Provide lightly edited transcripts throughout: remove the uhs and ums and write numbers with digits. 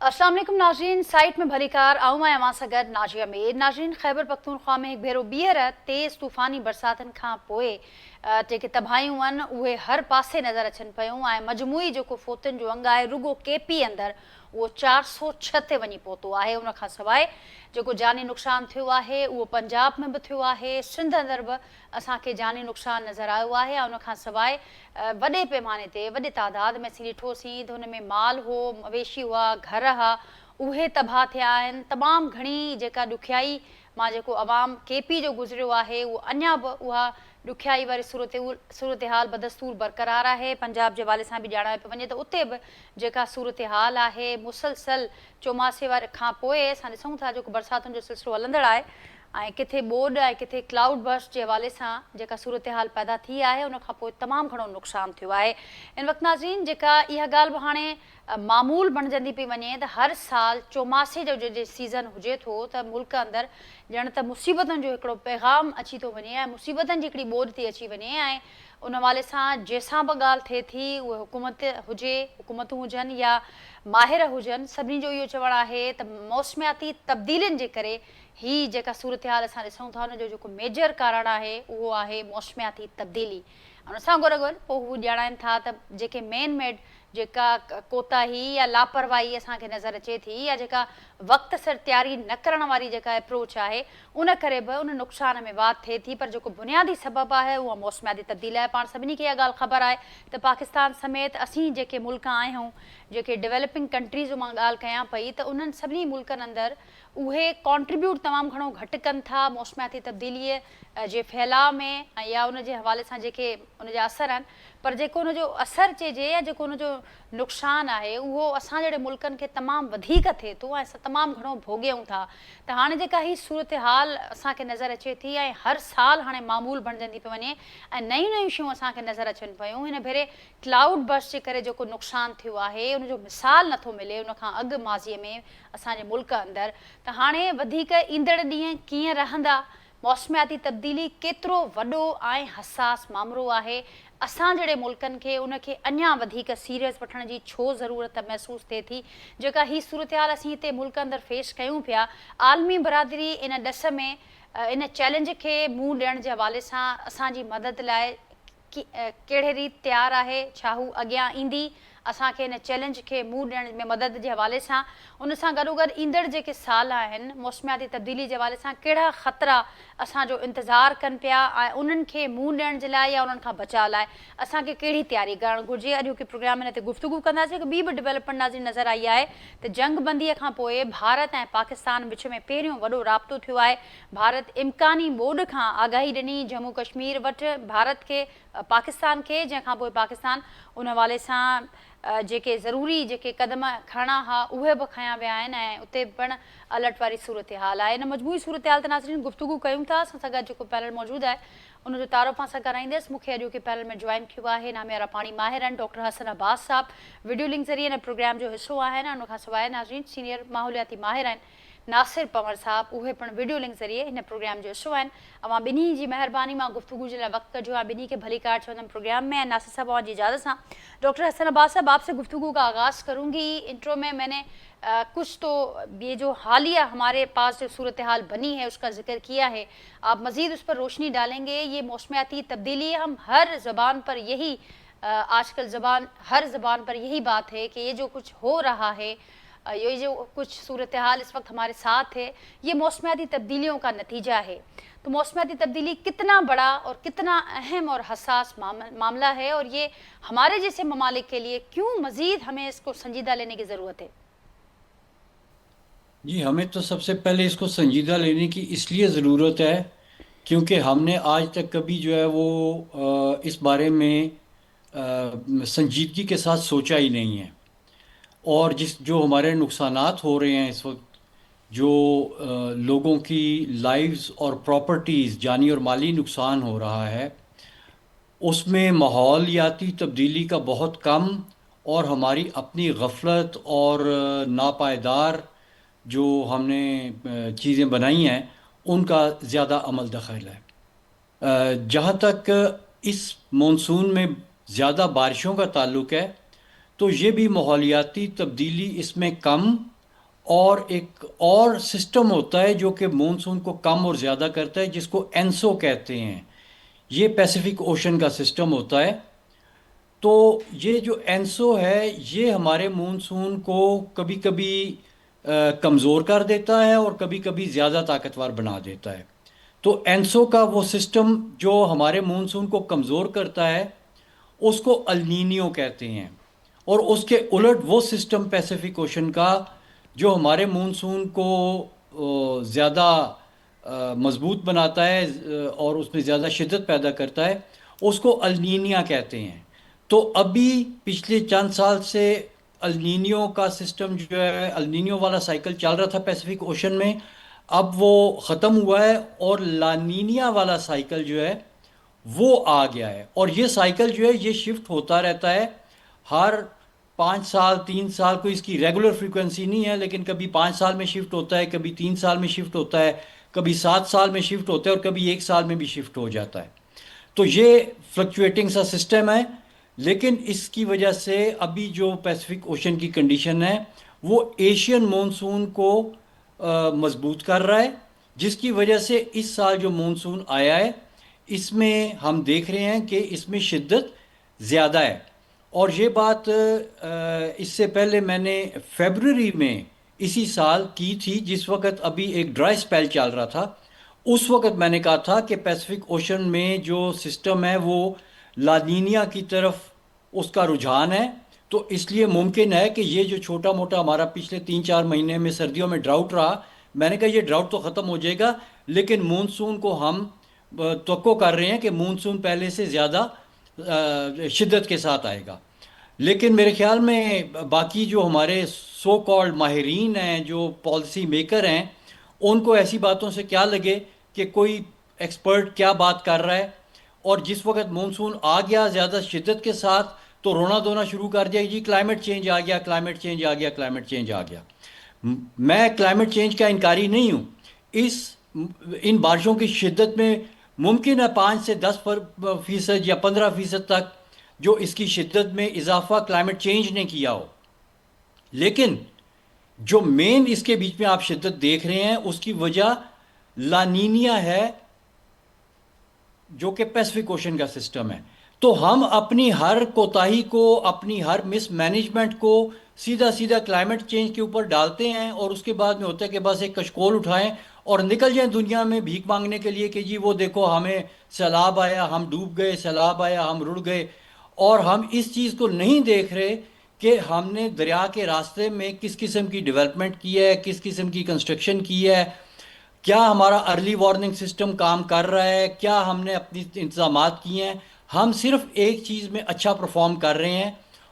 अस्सलाम वालेकुम नाज़रीन, साइट में भली कार आऊं मैं अवां सां गॾु नाज़िया मीर। नाज़रीन, ख़ैबर पख्तूनख्वा में हिकु भेरो ॿीहर तेज़ तूफ़ानी बरसातनि खां पोइ जेके तबाहियूं आहिनि उहे हर पासे नज़र अचनि पियूं ऐं मजमूई जेको फोतुनि जो अंगु आहे रुगो केपी अंदरि उहो 406 ते वञी पहुतो आहे। उन खां सवाइ जेको जानी नुक़सानु थियो आहे उहो पंजाब में बि थियो आहे, सिंध अंदरि बि असांखे जानी नुक़सानु नज़र आयो आहे। ऐं उन खां सवाइ वॾे पैमाने ते वॾे तादाद में असीं ॾिठोसीं त हुन में माल हो, मवेशी हुआ, घर हा, उहे तबाह थिया आहिनि। तमामु घणी जेका ॾुखियाई मां जेको अवाम केपी जो गुज़रियो आहे उहो अञा बि उहा ॾुखियाई वारी सूरत हाल बदस्तूर बरक़रार आहे। पंजाब जे हवाले सां बि ॼाणायो पियो वञे त उते बि जेका सूरत हाल आहे मुसलसल चौमासे वारे खां पोइ असां ॾिसूं था जेको बरसातुनि जो सिलसिलो हलंदड़ आहे ऐं किथे ॿोॾि ऐं किथे क्लाउड बर्स्ट जे हवाले सां जेका सूरत हाल पैदा थी आहे उन खां पोइ तमामु घणो नुक़सानु थियो आहे। इन वक़्तु नाज़रीन जेका इहा ॻाल्हि बि हाणे मामूल बणिजंदी पई वञे त हर साल चौमासे जो जे सीज़न हुजे थो त मुल्क अंदरि ॼण त मुसीबतुनि जो हिकिड़ो पैगाम अची थो वञे ऐं मुसीबतनि जी हिकिड़ी ॿोॾि थी अची वञे। ऐं उन हवाले सां जंहिंसां बि ॻाल्हि थिए थी उहे हुकूमतूं हुजनि या माहिर हुजनि, सभिनी जो इहो चवणु आहे त मौसमियाती तब्दीलियुनि जे करे ही जेका सूरत हाल असां ॾिसूं था हुनजो जेको मेजर कारण आहे उहो आहे मौसमियाती तब्दीली। उन सां गॾोगॾु पोइ हू ॼाणाइनि था त जेके मेड जेका कोताही या लापरवाही असांखे नज़र अचे थी या जेका वक़्त सर तयारी न करण वारी जेका अप्रोच आहे उन करे बि उन नुक़सान में वाध थिए थी। पर जेको बुनियादी सबबु आहे उहा मौसमियाती तब्दीली आहे। पाण सभिनी खे इहा ॻाल्हि ख़बर आहे त पाकिस्तान समेत असीं जेके मुल्क आहियूं, जेके डेवलपिंग कंट्रीज़ मां ॻाल्हि कयां पई, त उन्हनि सभिनी मुल्कनि अंदरि उहे कॉन्ट्रीब्यूट तमामु घणो घटि कनि था मौसमियाती तब्दीलीअ जे फैलाव में या उन जे हवाले सां जेके उनजा असर आहिनि। पर जेको उनजो असरु चइजे या जेको उनजो नुक़सानु आहे उहो असां जहिड़े मुल्कनि खे तमामु वधीक थिए थो ऐं असां तमामु घणो भोॻियूं था। त हाणे जेका ही सूरत हाल असांखे नज़र अचे थी ऐं हर साल हाणे मामूल बणिजंदी पई वञे ऐं नयूं नयूं शयूं असांखे नज़र अचनि पियूं। हिन भेरे क्लाउड बर्स्ट जे करे जेको नुक़सानु थियो आहे उनजो मिसाल नथो मिले उन खां अॻु माज़ीअ में असांजे मुल्क अंदरि। त हाणे वधीक ईंदड़ ॾींहं कीअं रहंदा, मौसमियाती तब्दीली केतिरो वॾो ऐं हसास मामिलो आहे, असां जहिड़े मुल्कनि खे उनखे अञा वधीक सीरियस वठण जी छो ज़रूरत महसूसु थिए थी। जेका ही सूरत हाल असीं हिते मुल्क अंदरि फेस कयूं पिया, आलमी बरादरी इन ॾस में इन चैलेंज खे मुंहुं ॾियण जे हवाले सां असांजी मदद लाइ कहिड़े रीति तयारु आहे, छा हू अॻियां ईंदी असांखे इन चैलेंज खे मुंहुं ॾियण में मदद जे हवाले सां। उन सां गॾोगॾु ईंदड़ जेके साल आहिनि मौसमियाती तब्दीली जे हवाले सां कहिड़ा ख़तरा असांजो इंतज़ारु कनि पिया ऐं उन्हनि खे मुंहुं ॾियण जे लाइ या उन्हनि खां बचाव लाइ असांखे कहिड़ी तयारी करणु घुरिजे। अॼु के प्रोग्राम में हिन ते गुफ़्तगू कंदासीं। ॿी बि डेवलपमेंट नज़र आई आहे त जंग बंदीअ खां पोइ भारत ऐं पाकिस्तान विच में पहिरियों वॾो राब्तो थियो आहे। भारत इम्कानी ॿोॾि खां आगाही ॾिनी जम्मू कश्मीर वटि भारत खे, पाकिस्तान खे, जंहिंखां पोइ पाकिस्तान उन हवाले सां जेके ज़रूरी जेके क़दम खणा हुआ उहे बि खयां विया आहिनि ऐं उते पिणु अलर्ट वारी सूरत हाल आहे। इन मजमूई सूरत हाल ते नाज़रीन गुफ़्तगू कयूं था। असां सां गॾु जेको पैनल मौजूदु आहे उनजो तारुफ़ सां कराईंदसि। मूंखे अॼु के पैनल में जॉइन कियो आहे नामियारा पाणी माहिर आहिनि डॉक्टर हसन अब्बास साहब, वीडियो लिंक ज़रिए हिन प्रोग्राम जो हिसो आहिनि। उन खां सवाइ नाज़रीन सीनियर माहौलियाती माहिर आहिनि नासिर पंवर साहब, उहे पिणु वीडियो लिंक ज़रिए हिन प्रोग्राम जो हिसो आहिनि। अवां ॿिन्ही जी महिरबानी मां गुफ़्तगू जे लाइ वक़्तु कजो आहे। ॿिन्ही खे भली कार चवंदमि प्रोग्राम में। नासिर साहब अवां जी इजाज़त सां डॉक्टर हसन अब्बास साहब आपसे गुफ्तगू का आगाज़ करूँगी। इंट्रो में मैंने कुछ तो ये जो हालिया हमारे पास जो सूरत हाल बनी है उसका जिक्र किया है, आप मज़ीद उस पर रोशनी डालेंगे। ये मौसमियाती तब्दीली हम हर ज़बान पर यही आजकल हर ज़बान पर यही बात है कि ये जो कुछ हो रहा है, ये जो कुछ सूरत हाल इस वक्त हमारे साथ है, ये मौसमियाती तब्दीलियों का नतीजा है। तो मौसमियाती तब्दीली कितना बड़ा और कितना अहम और हसास मामला है और ये हमारे जैसे ममालिक के लिए क्यों मज़ीद हमें इसको संजीदा लेने की ज़रूरत है? जी, हमें तो सबसे पहले इसको संजीदा लेने की इसलिए ज़रूरत है क्योंकि हमने आज तक कभी जो है वो इस बारे में संजीदगी के साथ सोचा ही नहीं है। और जो हमारे नुकसानात हो रहे हैं इस वक्त, जो लोगों की लाइव्स और प्रॉपर्टीज़ जानी और माली नुकसान हो रहा है, उसमें माहौलियाती तब्दीली का बहुत कम और हमारी अपनी गफलत और नापायदार जो हमने चीज़ें बनाई हैं उनका ज़्यादा अमल दखल है। जहाँ तक इस मॉनसून में ज़्यादा बारिशों का ताल्लुक़ है तो ये भी माहौलियाती तब्दीली इसमें कम اور ایک اور سسٹم ہوتا ہے جو کہ مونسون کو کم اور زیادہ کرتا ہے، جس کو اینسو کہتے ہیں۔ یہ پیسیفک اوشن کا سسٹم ہوتا ہے۔ تو یہ جو اینسو ہے یہ ہمارے مونسون کو کبھی کبھی کمزور کر دیتا ہے اور کبھی کبھی زیادہ طاقتور بنا دیتا ہے۔ تو اینسو کا وہ سسٹم جو ہمارے مونسون کو کمزور کرتا ہے اس کو النینیو کہتے ہیں، اور اس کے الٹ وہ سسٹم پیسیفک اوشن کا جو ہمارے مونسون کو زیادہ مضبوط بناتا ہے اور اس میں زیادہ شدت پیدا کرتا ہے، اس کو النینیا کہتے ہیں۔ تو ابھی پچھلے چند سال سے النینیو کا سسٹم جو ہے، النینیو والا سائیکل چل رہا تھا پیسیفک اوشن میں، اب وہ ختم ہوا ہے اور لانینیا والا سائیکل جو ہے وہ آ گیا ہے۔ اور یہ سائیکل جو ہے یہ شفٹ ہوتا رہتا ہے ہر 5 سال 3 سال، کوئی اس کی ریگولر فریکوینسی نہیں ہے، لیکن کبھی 5 سال میں شفٹ ہوتا ہے، کبھی 3 سال میں شفٹ ہوتا ہے، کبھی 7 سال میں شفٹ ہوتا ہے، اور کبھی 1 سال میں بھی شفٹ ہو جاتا ہے۔ تو یہ فلکچویٹنگ سا سسٹم ہے، لیکن اس کی وجہ سے ابھی جو پیسیفک اوشن کی کنڈیشن ہے وہ ایشین مونسون کو مضبوط کر رہا ہے، جس کی وجہ سے اس سال جو مونسون آیا ہے اس میں ہم دیکھ رہے ہیں کہ اس میں شدت زیادہ ہے۔ اور یہ بات اس سے پہلے میں نے فیبروری میں اسی سال کی تھی، جس وقت ابھی ایک ڈرائی سپیل چل رہا تھا۔ اس وقت میں نے کہا تھا کہ پیسیفک اوشن میں جو سسٹم ہے وہ لانینیا کی طرف اس کا رجحان ہے، تو اس لیے ممکن ہے کہ یہ جو چھوٹا موٹا ہمارا پچھلے 3 4 مہینے میں سردیوں میں ڈراؤٹ رہا، میں نے کہا یہ ڈراؤٹ تو ختم ہو جائے گا، لیکن مونسون کو ہم توقع کر رہے ہیں کہ مونسون پہلے سے زیادہ شدت کے ساتھ آئے گا۔ لیکن میرے خیال میں باقی جو ہمارے سو کالڈ ماہرین ہیں، جو پالیسی میکر ہیں، ان کو ایسی باتوں سے کیا لگے کہ کوئی ایکسپرٹ کیا بات کر رہا ہے، اور جس وقت مونسون آ گیا زیادہ شدت کے ساتھ تو رونا دھونا شروع کر دیا، جی کلائمیٹ چینج آ گیا، کلائمیٹ چینج آ گیا، کلائمیٹ چینج آ گیا۔ میں کلائمیٹ چینج کا انکاری نہیں ہوں، اس ان بارشوں کی شدت میں ممکن ہے 5 سے 10% یا 15% تک جو اس کی شدت میں اضافہ کلائمیٹ چینج نے کیا ہو، لیکن جو مین اس کے بیچ میں آپ شدت دیکھ رہے ہیں اس کی وجہ لانینیا ہے، جو کہ پیسفک اوشن کا سسٹم ہے۔ تو ہم اپنی ہر کوتاہی کو، اپنی ہر مس مینجمنٹ کو سیدھا سیدھا کلائمیٹ چینج کے اوپر ڈالتے ہیں، اور اس کے بعد میں ہوتا ہے کہ بس ایک کشکول اٹھائیں اور نکل جائیں دنیا میں بھیک مانگنے کے لیے کہ جی وہ دیکھو ہمیں سیلاب آیا، ہم ڈوب گئے، سیلاب آیا، ہم رڑ گئے۔ اور ہم اس چیز کو نہیں دیکھ رہے کہ ہم نے دریا کے راستے میں کس قسم کی ڈیولپمنٹ کی ہے، کس قسم کی کنسٹرکشن کی ہے، کیا ہمارا ارلی وارننگ سسٹم کام کر رہا ہے، کیا ہم نے اپنی انتظامات کیے ہیں۔ ہم صرف ایک چیز میں اچھا پرفارم کر رہے ہیں،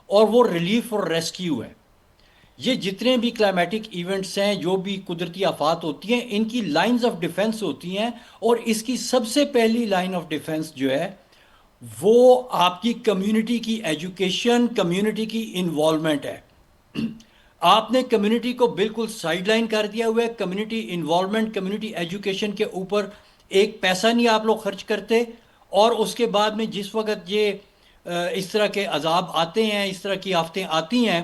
اور وہ ریلیف اور ریسکیو ہے۔ یہ جتنے بھی کلائمیٹک ایونٹس ہیں، جو بھی قدرتی آفات ہوتی ہیں، ان کی لائنز آف ڈیفنس ہوتی ہیں، اور اس کی سب سے پہلی لائن آف ڈیفنس جو ہے وہ آپ کی کمیونٹی کی ایجوکیشن، کمیونٹی کی انوالومنٹ ہے۔ آپ نے کمیونٹی کو بالکل سائیڈ لائن کر دیا ہوا ہے، کمیونٹی انوالومنٹ، کمیونٹی ایجوکیشن کے اوپر ایک پیسہ نہیں آپ لوگ خرچ کرتے، اور اس کے بعد میں جس وقت یہ اس طرح کے عذاب آتے ہیں، اس طرح کی آفتیں آتی ہیں،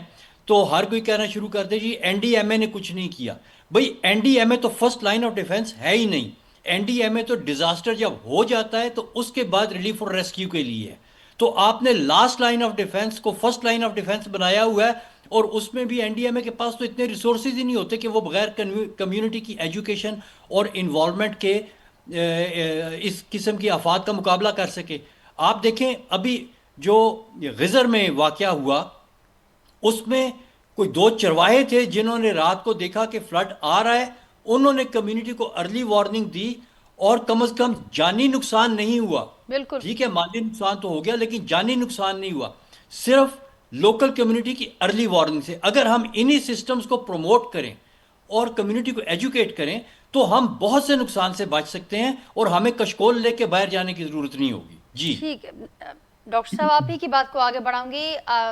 تو ہر کوئی کہنا شروع کر دے جی این ڈی ایم اے نے کچھ نہیں کیا۔ بھئی این ڈی ایم اے تو فرسٹ لائن آف ڈیفenس ہے ہی نہیں۔ این ڈی ایم اے تو ڈیزاسٹر جب ہو جاتا ہے تو اس کے بعد ریلیف اور ریسکیو کے لیے ہے۔ تو آپ نے لاسٹ لائن آف ڈیفenس کو فرسٹ لائن آف ڈیفenس بنایا ہوا ہے، اور اس میں بھی این ڈی ایم اے کے پاس تو اتنے ریسورسز ہی نہیں ہوتے کہ وہ بغیر کمیونٹی کی ایجوکیشن اور انوالومنٹ کے اس قسم کی آفات کا مقابلہ کر سکے۔ آپ دیکھیں ابھی جو غزر میں واقعہ ہوا، اس میں کوئی 2 چرواہے تھے جنہوں نے رات کو دیکھا کہ فلڈ آ رہا ہے، انہوں نے کمیونٹی کو ارلی وارننگ دی، اور کم از کم جانی نقصان نہیں ہوا۔ بالکل ٹھیک ہے مالی نقصان تو ہو گیا، لیکن جانی نقصان نہیں ہوا، صرف لوکل کمیونٹی کی ارلی وارننگ سے۔ اگر ہم انہی سسٹمز کو پروموٹ کریں اور کمیونٹی کو ایجوکیٹ کریں تو ہم بہت سے نقصان سے بچ سکتے ہیں، اور ہمیں کشکول لے کے باہر جانے کی ضرورت نہیں ہوگی۔ جی ٹھیک ہے ڈاکٹر صاحب، آپ ہی کی بات کو آگے بڑھاؤں گی۔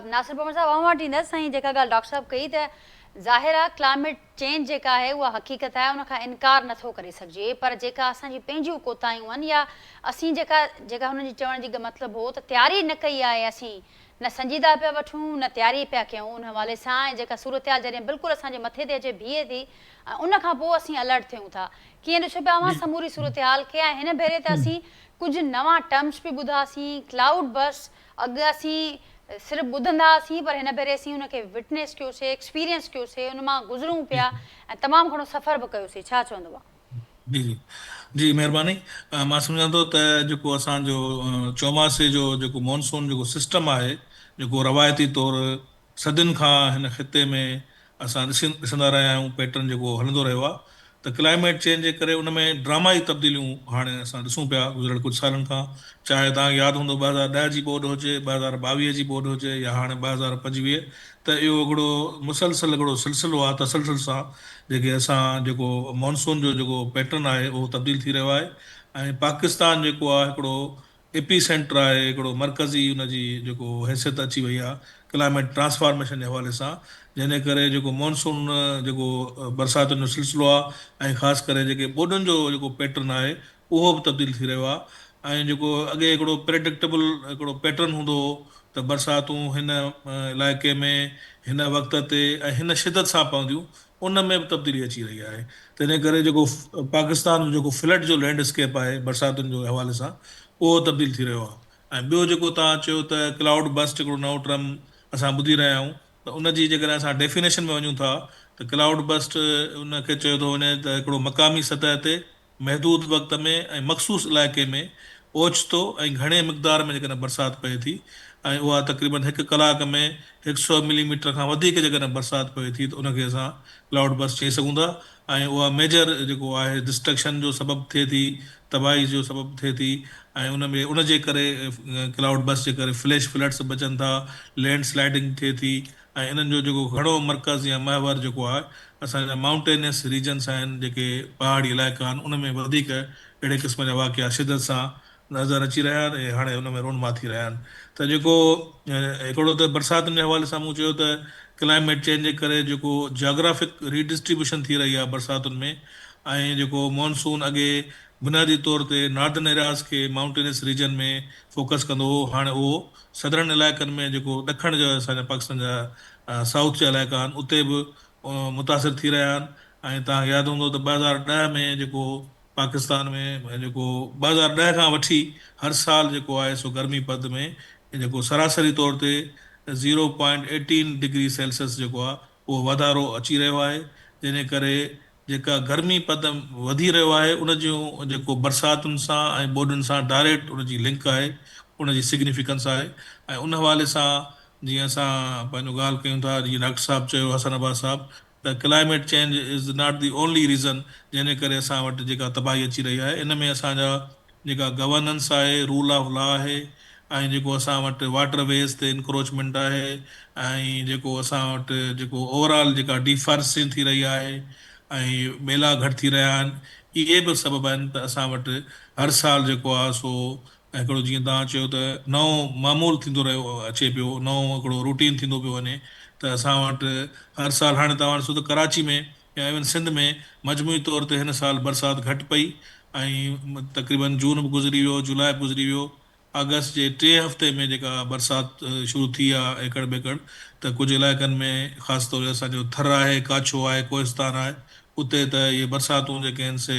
ناصر محمد صاحب، مارٹینز سائیں جیکا گل ڈاکٹر صاحب کہی تے ज़ाहिर आहे क्लाइमेट चेंज जेका आहे उहा हक़ीक़त आहे, उन खां इनकार नथो करे सघिजे, पर जेका असांजी पंहिंजियूं कोताहियूं आहिनि या असीं जेका हुनजी चवण जी मतिलबु हो त तयारी न कई आहे, असीं न संजीदा पिया वठूं न तयारी पिया कयूं उन हवाले सां, ऐं जेका सूरत जॾहिं बिल्कुलु असांजे मथे ते अचे बीहे थी उन खां पोइ असीं अलर्ट थियूं था। कीअं ॾिसो पिया हुआ समूरी सूरत हाल खे, ऐं हिन भेरे ते असीं कुझु नवां टर्म्स बि ॿुधासीं, क्लाउड बस। अॻु असीं सिर्फ़ु ॿुधंदा हुआसीं, पर हिन भेरे असीं हुनखे विटनेस कयोसीं, एक्सपीरियंस कयोसीं, हुन मां गुज़रूं पिया ऐं तमामु घणो सफ़र बि कयोसीं। छा चवंदव? जी जी जी महिरबानी। मां सम्झां थो त जेको असांजो चौमासे जो जेको मॉनसून जेको सिस्टम आहे, जेको रवायती तौरु सदियुनि खां हिन ख़िते में असां ॾिसंदा रहिया आहियूं, पैटर्न जेको हलंदो रहियो आहे, त क्लाइमेट चेंज जे करे उन में ड्रामाई तब्दीलियूं हाणे असां ॾिसूं पिया गुज़िरियल कुझु सालनि खां। चाहे तव्हांखे यादि हूंदो 2010 जी ॿोॾि हुजे, 2022 जी ॿोॾि हुजे, या हाणे 2025, त इहो हिकिड़ो मुसलसल हिकिड़ो सिलसिलो आहे, तसलसल सां जेके असां जेको मॉनसून जो जेको पैटर्न आहे उहो तब्दील थी रहियो आहे। ऐं पाकिस्तान जेको आहे हिकिड़ो एपी सेंटर आहे, हिकिड़ो मरकज़ी हुनजी जेको हैसियत अची वई आहे क्लाइमेट ट्रांसफॉर्मेशन जे हवाले सां, जंहिंजे करे जेको मॉनसून जेको बरसातुनि जो सिलसिलो आहे, ऐं ख़ासि करे जेके ॿोॾियुनि जो जेको पैटर्न आहे उहो बि तब्दील थी रहियो आहे। ऐं जेको अॻे हिकिड़ो प्रेडिक्टेबल हिकिड़ो पैटर्न हूंदो हो त बरसातूं हिन इलाइक़े में हिन वक़्त ते ऐं हिन शिदत सां पवंदियूं, उन में बि तब्दीली अची रही आहे। त इन करे जेको पाकिस्तान जो जेको फ्लड जो लैंडस्केप आहे बरसातुनि जो हवाले सां, उहो तब्दील थी रहियो आहे। ऐं ॿियो जेको तव्हां चयो त क्लाउड बस्ट हिकिड़ो नओं टर्म असां ॿुधी रहिया आहियूं, त उनजी जेकॾहिं असां डेफिनेशन में वञूं था त क्लाउड बस्ट उनखे चयो थो वञे त हिकिड़ो मक़ामी सतह ते महदूद वक़्त में ऐं मख़सूस इलाइक़े में ओचितो ऐं घणे मिक़दार में जेकॾहिं बरसाति पए थी, ऐं उहा तक़रीबन 1 कलाक में 100 मिलीमीटर खां वधीक जेकॾहिं बरसाति पए थी, त उनखे असां क्लाउड बस्ट चई सघूं था। ऐं उहा मेजर जेको आहे डिस्ट्रक्शन जो सबबु थिए थी, तबाही जो सबबु थिए थी, ऐं उनजे करे क्लाउड बस्ट जे करे फ्लैश फ्लड्स बचनि था, लैंड स्लाइडिंग थिए थी, ऐं इन्हनि जो जेको घणो मरकज़ या महवर जेको आहे असांजा माउंटेनियस रीजन्स आहिनि, जेके पहाड़ी इलाइक़ा आहिनि, उन में वधीक अहिड़े क़िस्म जा वाक़िया शिदत सां नज़र अची रहिया आहिनि, ऐं हाणे उन में रोनमा थी रहिया आहिनि। त जेको हिकिड़ो त बरसातुनि जे हवाले सां मूं चयो त क्लाइमेट चेंज जे करे जेको जाग्राफिक रीडिस्ट्रीब्यूशन थी रही आहे बरसातुनि में, ऐं जेको मॉनसून अॻे बुनियादी तौर ते नॉर्दर्न एरियाज़ खे माउंटेनियस रीजन में फोकस कंदो हो, हाणे उहो सदरन इलाइक़नि में जेको ॾखण जा असांजा पाकिस्तान जा साउथ जा इलाइक़ा आहिनि उते बि मुतासिर थी रहिया आहिनि। ऐं तव्हांखे यादि हूंदो त 2010 में जेको पाकिस्तान में जेको 2010 खां वठी हर साल जेको आहे सो गर्मी पद में जेको सरासरी तौर ते 0.18 डिग्री सेल्सियस जेको आहे उहो वाधारो अची रहियो आहे, जंहिंजे करे जेका गर्मी पद वधी रहियो आहे उन जूं जेको बरसातुनि सां ऐं ॿोॾियुनि सां डायरेक्ट उनजी लिंक आहे, उनजी सिग्निफिकेंस आहे। ऐं उन हवाले सां जीअं असां पंहिंजो ॻाल्हि कयूं था, जीअं डॉक्टर साहबु चयो, हसन अब्बास साहबु, त climate change is not the only reason जंहिंजे करे असां वटि जेका तबाही अची रही आहे। इन में असांजा जेका गवर्नेंस आहे, रूल ऑफ लॉ आहे, ऐं जेको असां वटि वाटर वेज़ ते इंक्रोचमेंट आहे, ऐं जेको असां वटि जेको ओवरऑल जेका डिफॉरेस्टेशन थी रही आहे, ऐं ॿेला घटि थी रहिया आहिनि, इहे बि सबबु आहिनि त असां वटि हर साल जेको आहे सो हिकिड़ो जीअं तव्हां चयो त नओं मामूल थींदो रहियो अचे पियो, नओं हिकिड़ो रूटीन थींदो पियो वञे, त असां वटि हर साल हाणे तव्हां ॾिसो त कराची में या इवन सिंध में मजमूई तौर ते हिन साल बरसाति घटि पई, ऐं तक़रीबन जून बि गुज़री वियो, जुलाई बि गुज़री वियो, अगस्त जे 3 हफ़्ते में जेका बरसाति शुरू थी आहे एकड़ बेकड़, त कुझु इलाइक़नि में ख़ासि तौर ते असांजो थर आहे, काछो आहे, कोहिस्तान आहे, उते त इहे बरसातूं जेके आहिनि से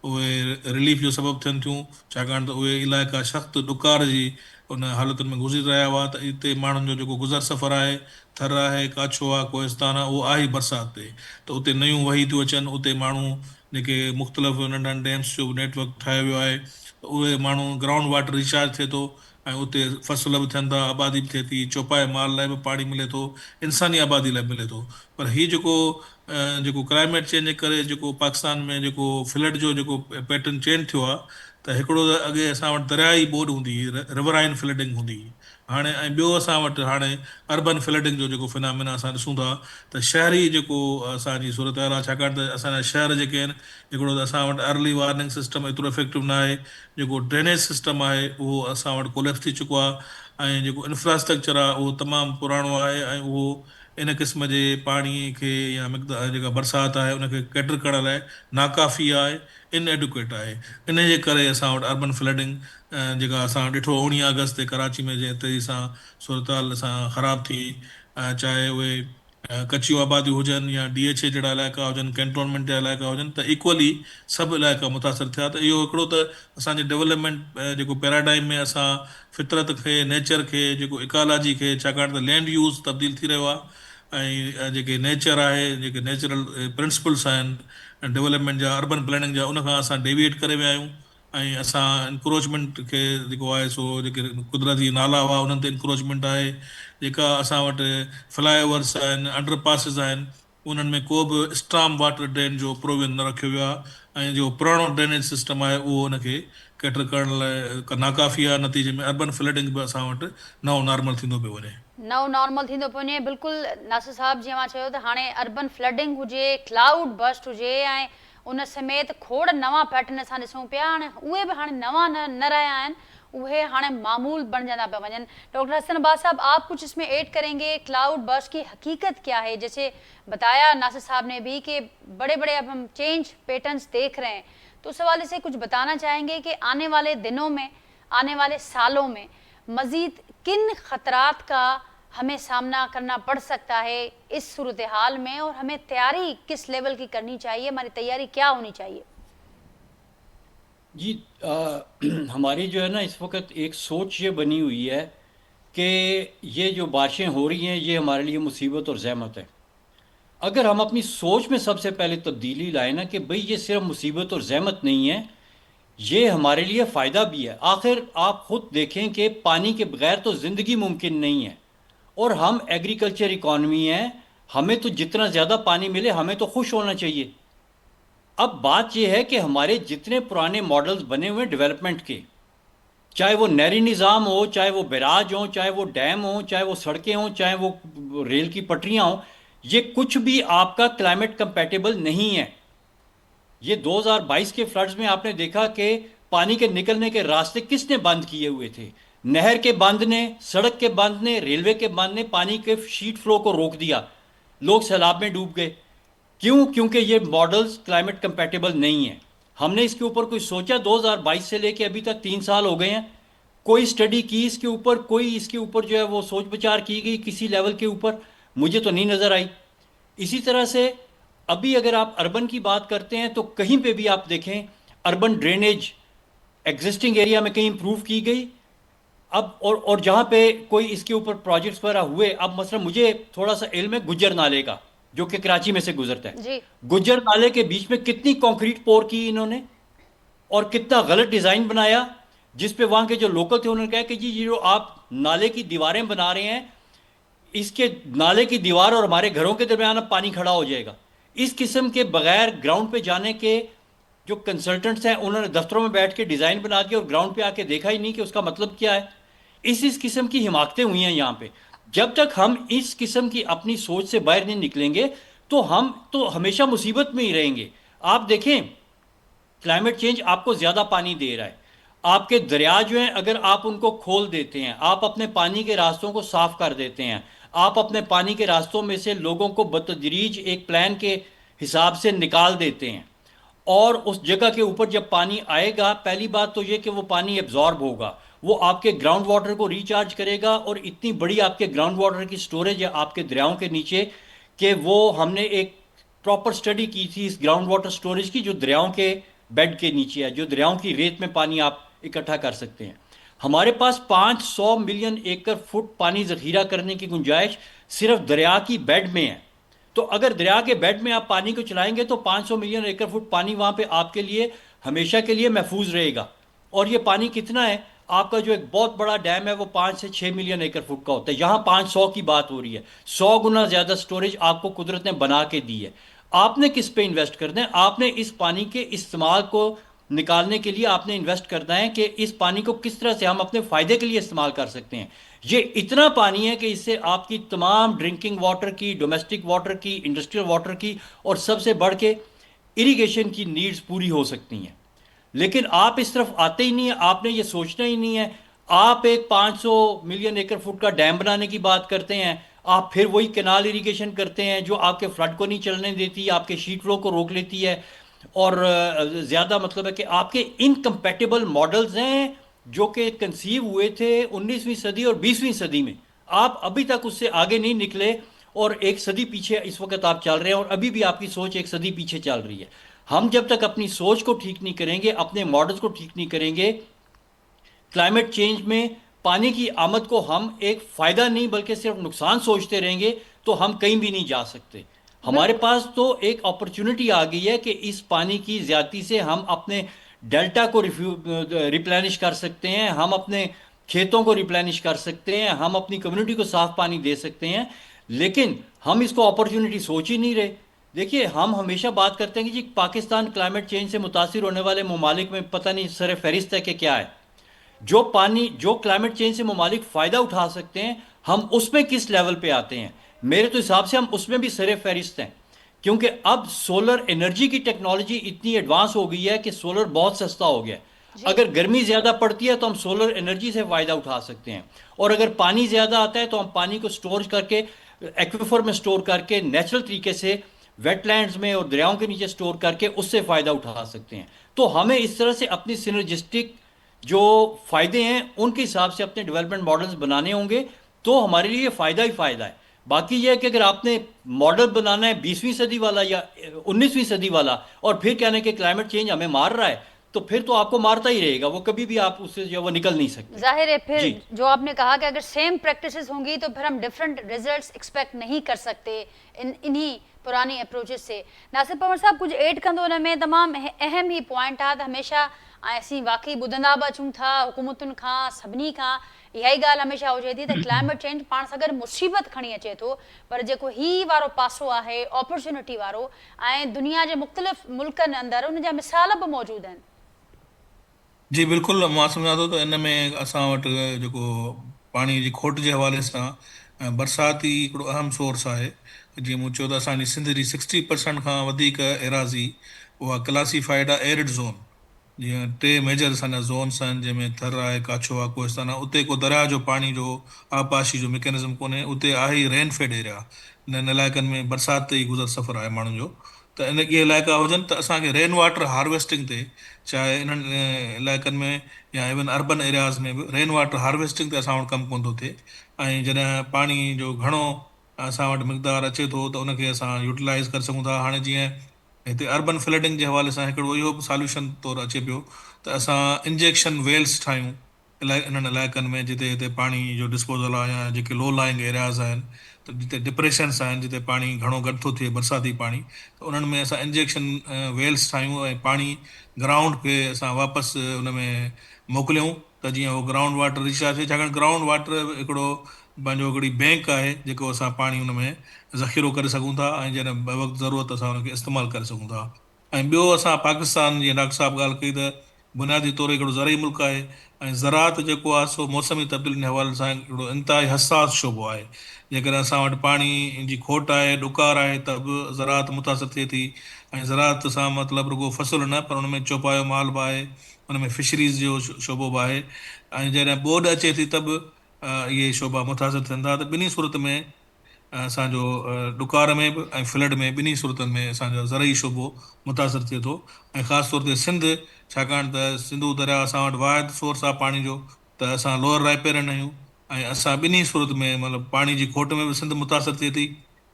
उहे रिलीफ जो सबबु थियनि थियूं, छाकाणि त उहे इलाइक़ा सख़्तु ॾुकार जी उन हालतुनि में गुज़री रहिया हुआ। त हिते माण्हुनि जो जेको गुज़र सफ़र आहे, थर आहे, काछो आहे, कोहिस्तान आहे, उहो आहे ई बरसाति ते, त उते नयूं वही थियूं अचनि, उते माण्हू जेके मुख़्तलिफ़ नंढनि डैम्स जो नेटवर्क ठाहियो वियो आहे, उहे माण्हू ग्राउंड वाटर रिचार्ज थिए थो, ऐं उते फसल बि थियनि था, आबादी बि थिए थी, चौपाए माल लाइ बि पाणी मिले थो, इंसानी आबादी लाइ मिले थो। पर हीउ जेको क्लाइमेट चेंज जे करे जेको पाकिस्तान में जेको फ्लड जो जेको पैटर्न चेंज थियो आहे, त हिकिड़ो त अॻे असां वटि दरियाई ॿोॾि हूंदी हुई, रिवराइन फ्लडिंग हूंदी हुई, हाणे ऐं ॿियो असां वटि हाणे अर्बन फ्लडिंग जो जेको फिनामिना असां ॾिसूं था, त शहरी जेको असांजी सूरत हाल आहे, छाकाणि त असांजा शहर जेके आहिनि, हिकिड़ो त असां वटि अर्ली वार्निंग सिस्टम एतिरो इफेक्टिव न आहे, जेको ड्रेनेज सिस्टम आहे उहो असां वटि कोलेप्स थी चुको आहे, ऐं जेको इंफ्रास्ट्रक्चर आहे उहो तमामु पुराणो आहे, ऐं उहो इन क़िस्म जे पाणीअ खे या मिक़दार जेका बरसाति आहे उनखे कैटर करण लाइ नाकाफ़ी आहे, इनएडुकेट आहे। इन जे करे असां वटि अर्बन फ्लडिंग जेका असां ॾिठो 19 अगस्त ते कराची में जे तेज़ी सां सूरत हाल सां ख़राब थी, चाहे उहे कचियूं आबादियूं हुजनि या DHA जहिड़ा इलाइक़ा हुजनि, कैंटोनमेंट जा इलाइक़ा हुजनि, त इक्वली सभु इलाइक़ा मुतासिर थिया। त इहो हिकिड़ो त असांजे डेवलपमेंट जेको पैराडाइम में असां फितरत खे, नेचर खे, जेको इकोलॉजी खे, छाकाणि त लैंड यूज़ तब्दील थी रहियो आहे ऐं जेके नेचर आहे, जेके नेचुरल प्रिंसिपल्स आहिनि डेवलपमेंट जा, अर्बन प्लैनिंग जा, उनखां असां डेविएट करे विया आहियूं ऐं असां इंक्रोचमेंट खे जेको आहे सो जेके कुदरती नाला हुआ उन्हनि ते इंक्रोचमेंट आहे। जेका असां वटि फ्लाईओवर्स आहिनि, अंडरपासिस आहिनि, उन्हनि में को बि स्ट्राम वाटर ड्रेन जो प्रोविजन न रखियो वियो आहे ऐं जो पुराणो ड्रेनेज सिस्टम आहे उहो उनखे कैटर करण लाइ नाकाफ़ी आहे। नतीजे में अर्बन फ्लडिंग बि असां वटि नओं नॉर्मल थींदो पियो वञे। नओं नॉर्मल थींदो पियो वञे। बिल्कुलु नासिर साहब, जीअं मां चयो त हाणे अर्बन फ्लडिंग हुजे, क्लाउड बस्ट हुजे ऐं उन समेत खोड़ नवां पैटर्न असां ॾिसूं पिया, हाणे उहे बि हाणे नवां न रहिया आहिनि, उहे हाणे मामूल बणजंदा पिया वञनि। डॉक्टर हसन अब्बास साहब, आप कुछ इसमें ऐड करेंगे? क्लाउड बस्ट की हकीकत क्या है? जैसे बताया नासिर साहब ने भी कि बड़े बड़े अब हम चेंज पैटर्न्स देख रहे हैं, तो उस हवाले से कुछ बताना चाहेंगे कि आने वाले दिनों में, आने वाले सालों में मज़ीद किन ख़तरात का हमें सामना करना पड़ सकता है इस सूरत हाल में, और हमें तैयारी किस लेवल की करनी चाहिए, हमारी तैयारी क्या होनी चाहिए? जी, हमारी जो है ना इस वक्त एक सोच ये बनी हुई है कि ये जो बारिशें हो रही हैं ये हमारे लिए मुसीबत और ज़हमत है। अगर हम अपनी सोच में सबसे पहले तब्दीली लाए ना कि भाई ये सिर्फ मुसीबत और ज़हमत नहीं है, ये हमारे लिए फ़ायदा भी है। आखिर आप ख़ुद देखें कि पानी के बगैर तो ज़िंदगी मुमकिन नहीं है, और हम एग्रीकल्चर इकॉनमी हैं, हमें तो जितना ज़्यादा पानी मिले हमें तो खुश होना चाहिए। अब बात यह है कि हमारे जितने पुराने मॉडल्स बने हुए डेवलपमेंट के, चाहे वो नहरी निज़ाम हो, चाहे वो बैराज हो, चाहे वो डैम हो, चाहे वो सड़कें हों, चाहे वो रेल की पटरियां हों, ये कुछ भी आपका क्लाइमेट कंपैटिबल नहीं है। ये 2022 के फ्लड्स में आपने देखा कि पानी के निकलने के रास्ते किसने बंद किए हुए थे? नहर के बंद ने, सड़क के बंद ने, रेलवे के बंद ने पानी के शीट फ्लो को रोक दिया, लोग सैलाब में डूब गए। क्यों? क्योंकि ये मॉडल्स क्लाइमेट कंपैटिबल नहीं है। हमने इसके ऊपर कोई सोचा? 2022 से लेके अभी तक 3 साल हो गए हैं, कोई स्टडी की इसके ऊपर? कोई इसके ऊपर जो है वो सोच विचार की गई किसी लेवल के ऊपर? मुझे तो नहीं नज़र आई। इसी तरह से अभी अगर आप अर्बन की बात करते हैं तो कहीं पे भी आप देखें अर्बन ड्रेनेज एग्जिस्टिंग एरिया में कहीं इंप्रूव की गई। अब और जहाँ पे कोई इसके ऊपर प्रोजेक्ट्स वगैरह हुए, अब मसला मुझे थोड़ा सा इल्म है गुज्जर नाले का जो कि कराची में से गुजरता है। जी। गुज्जर नाले के बीच में कितनी कंक्रीट पोर की इन्होंने और कितना गलत डिज़ाइन बनाया, जिस पे वहाँ के जो लोकल थे उन्होंने कहा कि जी ये जो आप नाले की दीवारें बना रहे हैं, इसके नाले की दीवार और हमारे घरों के दरमियान अब पानी खड़ा हो जाएगा। इस किस्म के बगैर ग्राउंड पे जाने के जो कंसल्टेंट्स हैं उन्होंने दफ्तरों में बैठ के डिज़ाइन बना दिया और ग्राउंड पे आके देखा ही नहीं कि उसका मतलब क्या है। इस किस्म की हिमाकतें हुई हैं यहाँ पे। जब तक हम इस किस्म की अपनी सोच से बाहर नहीं निकलेंगे तो हम तो हमेशा मुसीबत में ही रहेंगे। आप देखें, क्लाइमेट चेंज आपको ज़्यादा पानी दे रहा है, आपके दरिया जो हैं अगर आप उनको खोल देते हैं, आप अपने पानी के रास्तों को साफ कर देते हैं, आप अपने पानी के रास्तों में से लोगों को बतदरीज एक प्लान के हिसाब से निकाल देते हैं, और उस जगह के ऊपर जब पानी आएगा, पहली बात तो ये कि वो पानी एब्जॉर्ब होगा, वो आपके ग्राउंड वाटर को रिचार्ज करेगा, और इतनी बड़ी आपके ग्राउंड वाटर की स्टोरेज है आपके दरियाओं के नीचे कि वो हमने एक प्रॉपर स्टडी की थी इस ग्राउंड वाटर स्टोरेज की, जो दरियाओं के बेड के नीचे है, जो दरियाओं की रेत में पानी आप इकट्ठा कर सकते हैं। हमारे पास 500 मिलियन एकड़ फुट पानी ज़ख़ीरा करने की गुंजाइश सिर्फ दरिया की बेड में है। तो अगर दरिया के बेड में आप पानी को चलाएंगे तो 500 मिलियन एकड़ फुट पानी वहाँ पे आपके लिए हमेशा के लिए महफूज रहेगा। और ये पानी कितना है? आपका जो एक बहुत बड़ा डैम है वो 5 से 6 मिलियन एकड़ फुट का होता है, यहाँ 500 की बात हो रही है। 100 गुना ज़्यादा स्टोरेज आपको कुदरत ने बना के दी है। आपने किस पे इन्वेस्ट करना है? आपने इस पानी के इस्तेमाल को निकालने के लिए आपने इन्वेस्ट करना है कि इस पानी को किस तरह से हम अपने फ़ायदे के लिए इस्तेमाल कर सकते हैं। ये इतना पानी है कि इससे आपकी तमाम ड्रिंकिंग वाटर की, डोमेस्टिक वाटर की, इंडस्ट्रियल वाटर की और सबसे बढ़ के इरिगेशन की नीड्स पूरी हो सकती हैं। लेकिन आप इस तरफ आते ही नहीं है, आपने ये सोचना ही नहीं है। आप एक 500 मिलियन एकड़ फुट का डैम बनाने की बात करते हैं, आप फिर वही कैनाल इरिगेशन करते हैं जो आपके फ्लड को नहीं चलने देती, आपके शीट फ्लो को रोक लेती है। और ज़्यादा मतलब है कि आपके इनकम्पैटिबल मॉडल्स हैं जो कि कंसीव हुए थे 19वीं सदी और 20वीं सदी में। आप अभी तक उससे आगे नहीं निकले और एक सदी पीछे इस वक्त आप चल रहे हैं, और अभी भी आपकी सोच एक सदी पीछे चल रही है। हम जब तक अपनी सोच को ठीक नहीं करेंगे, अपने मॉडल्स को ठीक नहीं करेंगे, क्लाइमेट चेंज में पानी की आमद को हम एक फ़ायदा नहीं बल्कि सिर्फ नुकसान सोचते रहेंगे, तो हम कहीं भी नहीं जा सकते। हमारे बिल्कुल। पास तो एक अपॉर्चुनिटी आ गई है कि इस पानी की ज़्यादती से हम अपने डेल्टा को रिप्लेनिश कर सकते हैं, हम अपने खेतों को रिप्लेनिश कर सकते हैं, हम अपनी कम्युनिटी को साफ पानी दे सकते हैं। लेकिन हम इसको अपॉर्चुनिटी सोच ही नहीं रहे। देखिए, हम हमेशा बात करते हैं कि जी पाकिस्तान क्लाइमेट चेंज से मुतासिर होने वाले ममालिक में पता नहीं सर फहरिस्त है कि क्या है। जो पानी जो क्लाइमेट चेंज से ममालिक फ़ायदा उठा सकते हैं, हम उसमें किस लेवल पे आते हैं? मेरे तो हिसाब से हम उसमें भी सरे फहरिस्त हैं, क्योंकि अब सोलर एनर्जी की टेक्नोलॉजी इतनी एडवांस हो गई है कि सोलर बहुत सस्ता हो गया है। जी। अगर गर्मी ज़्यादा पड़ती है तो हम सोलर एनर्जी से फ़ायदा उठा सकते हैं, और अगर पानी ज़्यादा आता है तो हम पानी को स्टोर करके एक्विफर में स्टोर करके नेचुरल तरीके से वेटलैंड्स में और दरियाओं के नीचे स्टोर करके उससे फ़ायदा उठा सकते हैं। तो हमें इस तरह से अपनी सिनर्जिस्टिक जो फ़ायदे हैं उनके हिसाब से अपने डेवलपमेंट मॉडल्स बनाने होंगे, तो हमारे लिए फ़ायदा ही फ़ायदा है। बाकी यह है कि अगर आपने मॉडल बनाना है 20वीं सदी वाला या 19वीं सदी वाला, और फिर कहना है कि क्लाइमेट चेंज हमें मार रहा है, तो फिर तो आपको मारता ही रहेगा, वो कभी भी आप उससे जो वो निकल नहीं सकते। जाहिर है फिर जी जो आपने कहा कि अगर सेम प्रैक्टिसेस होंगी तो फिर हम डिफरेंट रिजल्ट्स एक्सपेक्ट नहीं कर सकते इन्हीं पुरानी अप्रोचेस से। नासिर पंवर साहब कुछ ऐड कंदो हुन में तमाम अहम ही पॉइंट आहे त हमेशा ऐं वाकई ॿुधंदा बि अचूं था हुकूमतुनि खां सभिनी खां। इहा ई ॻाल्हि हमेशह हुजे थी त क्लाइमेट चेंज पाण सां गॾु मुसीबत खणी अचे थो, पर जेको ही वारो पासो आहे अपॉर्चुनिटी वारो, ऐं दुनिया जे मुख़्तलिफ़ मुल्कनि अंदरि उन जा मिसाल बि मौजूदु आहिनि। जी बिल्कुलु, मां सम्झां थो त इन में असां वटि जेको पाणी जी खोट जे हवाले सां बरसाति ही हिकिड़ो अहम सोर्स आहे। जीअं मूं चयो त असांजी सिंध जी 60% खां वधीक एराज़ी उहा क्लासीफाइड आहे एरिड ज़ोन। जीअं टे मेजर असांजा ज़ोन्स आहिनि जंहिंमें थर आहे, काछो आहे, कोहिस्तान आहे। उते को दरिया जो पाणी जो आबपाशी जो मैकेनिज़म कोन्हे, उते आहे ई रेनफेड एरिया। इन्हनि इलाइक़नि में बरसाति ते ई गुज़र सफ़र आहे माण्हुनि जो। त इन इहे इलाइक़ा हुजनि त असांखे रेन वाटर हार्वेस्टिंग ते, चाहे इन्हनि इलाइक़नि में या इवन अर्बन एरियाज़ में बि रेन वाटर हार्वेस्टिंग ते असां वटि कमु कोन थो थिए। ऐं जॾहिं पाणी जो घणो असां वटि मक़दारु अचे थो त उनखे असां यूटिलाइज़ करे सघूं था। हाणे जीअं हिते अर्बन फ्लडिंग जे हवाले सां हिकिड़ो इहो बि सॉल्यूशन तौरु अचे पियो त असां इंजेक्शन वेल्स ठाहियूं इन्हनि इलाइक़नि में जिते हिते पाणी जो डिस्पोज़ल आहे, या जेके लो लाइंग एरियाज़ आहिनि, त जिते डिप्रेशन्स आहिनि, जिते पाणी घणो घटि थो थिए बरसाती पाणी, त उन्हनि में असां इंजेक्शन वेल्स ठाहियूं ऐं पाणी ग्राउंड खे असां वापसि उन में मोकिलियूं त जीअं उहो ग्राउंड वाटर रिचार्ज थिए। छाकाणि ग्राउंड वाटर हिकिड़ो पंहिंजो हिकिड़ी बैंक आहे जेको असां पाणी उन में ज़ख़ीरो करे सघूं था, ऐं जॾहिं वक़्तु ज़रूरत असां हुनखे इस्तेमालु करे सघूं था। ऐं ॿियो असां पाकिस्तान, जीअं डॉक्टर साहब ॻाल्हि कई, त बुनियादी तौरु हिकिड़ो ज़रई मुल्क आहे, ऐं ज़रात जेको आहे सो मौसमी तब्दीली जे हवाले सां हिकिड़ो इंतिहाई हसास शोबो आहे। जेकॾहिं असां वटि पाणी जी खोट आहे, ॾुकार आहे, त बि ज़रात मुतासिर थिए थी। ऐं ज़रात सां मतिलबु रुॻो फ़सुलु न, पर हुन में चौपायो माल बि आहे, हुन में फिशरीज़ जो शोबो बि आहे। ऐं जॾहिं ॿोॾि अचे थी त बि इहे शोबा मुतासिर थियनि था। त ॿिन्ही सूरत में असांजो ॾुकार में बि ऐं फ्लड में, ॿिन्ही सूरतनि में असांजो ज़रई शोबो मुतासिर थिए थो। ऐं ख़ासि तौर ते सिंध, छाकाणि त सिंधू दरिया असां वटि वाहिद सोर्स आहे पाणी जो, त असां लोअर रायपेरन आहियूं, ऐं असां ॿिन्ही सूरत में मतिलबु पाणी जी खोट में बि सिंध मुतासिर थिए थी,